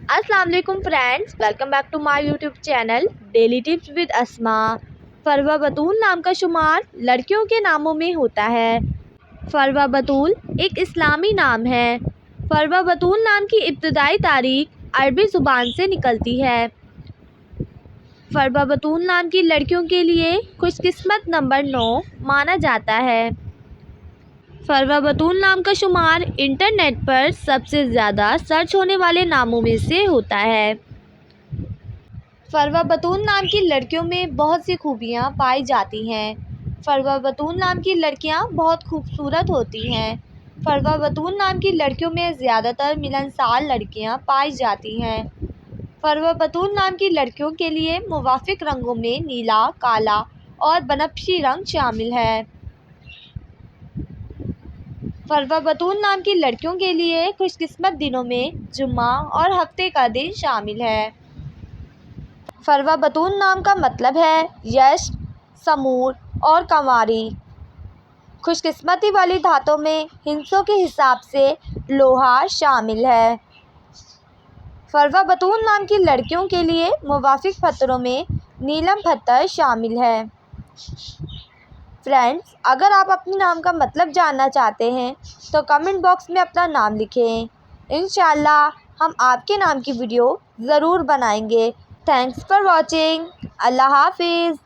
अस्सलाम वालेकुम friends, welcome back to my YouTube channel daily tips with Asma. Farwa Batool नाम का शुमार लड़कियों के नामों में होता है। फरवा बतूल एक इस्लामी नाम है। फरवा बतूल नाम की इब्तदाई तारीख अरबी ज़ुबान से निकलती है। फरवा बतूल नाम की लड़कियों के लिए खुशकिस्मत नंबर 9 माना जाता है। फरवा बतूल नाम का शुमार इंटरनेट पर सबसे ज़्यादा सर्च होने वाले नामों में से होता है। फरवा बतूल नाम की लड़कियों में बहुत सी खूबियाँ पाई जाती हैं। फरवा बतूल नाम की लड़कियाँ बहुत खूबसूरत होती हैं। फरवा बतूल नाम की लड़कियों में ज़्यादातर मिलनसार लड़कियाँ पाई जाती हैं। फरवा बतूल नाम की लड़कियों के लिए मुवाफिक रंगों में नीला, काला और बनफशी रंग शामिल है। फरवा बतूल नाम की लड़कियों के लिए खुशकिस्मत दिनों में जुम्मा और हफ्ते का दिन शामिल है। फरवा बतूल नाम का मतलब है यश, समूर और कंवारी। खुशकिस्मती वाली धातों में हिस्सों के हिसाब से लोहा शामिल है। फरवा बतूल नाम की लड़कियों के लिए मुवाफिक पत्थरों में नीलम पत्थर शामिल है। फ्रेंड्स, अगर आप अपने नाम का मतलब जानना चाहते हैं तो कमेंट बॉक्स में अपना नाम लिखें। इंशाअल्लाह हम आपके नाम की वीडियो ज़रूर बनाएंगे। Thanks for watching. अल्लाह हाफिज़।